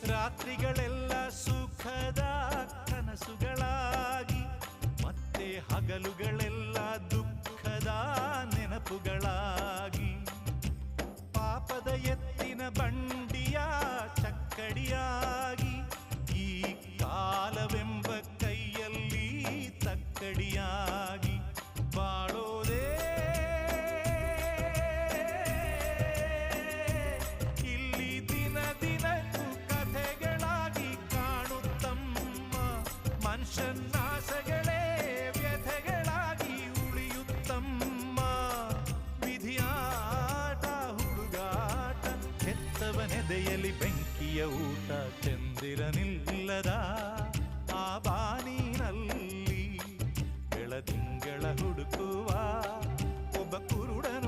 ರಾತ್ರಿಗಳೆಲ್ಲ ಸುಖದ ಕನಸುಗಳಾಗಿ ಮತ್ತೆ ಹಗಲುಗಳೆಲ್ಲ ದುಃಖದ ನೆನಪುಗಳಾಗಿ ಪಾಪದ ಎತ್ತಿನ ಬಂಡಿಯ ಚಕ್ಕಡಿಯಾಗಿ ಈ ಕಾಲವೆಂಬ ಕೈಯಲ್ಲಿ ತಕ್ಕಡಿಯಾಗಿ ಬಾಳೋದೇ ಇಲ್ಲಿ ದಿನ ದಿನಕ್ಕೂ ಕಥೆಗಳಾಗಿ ಕಾಣುತ್ತಮ್ಮ ಮನುಷ್ಯನಾಸಗಳೇ ವ್ಯಥೆಗಳಾಗಿ ಉಳಿಯುತ್ತಮ್ಮ ವಿಧಿಯಾಟ ಹುಡುಗಾಟ ಹೆತ್ತವನೆದೆಯಲ್ಲಿ ಬೆಂಕಿಯ ಊಟ ಚಂದಿರನಿಲ್ಲದ ಆ ಬಾನಿನಲ್ಲಿ ಬೆಳದಿಂಗಳ ಹುಡುಕುವ ಒಬ್ಬ ಕುರುಡನು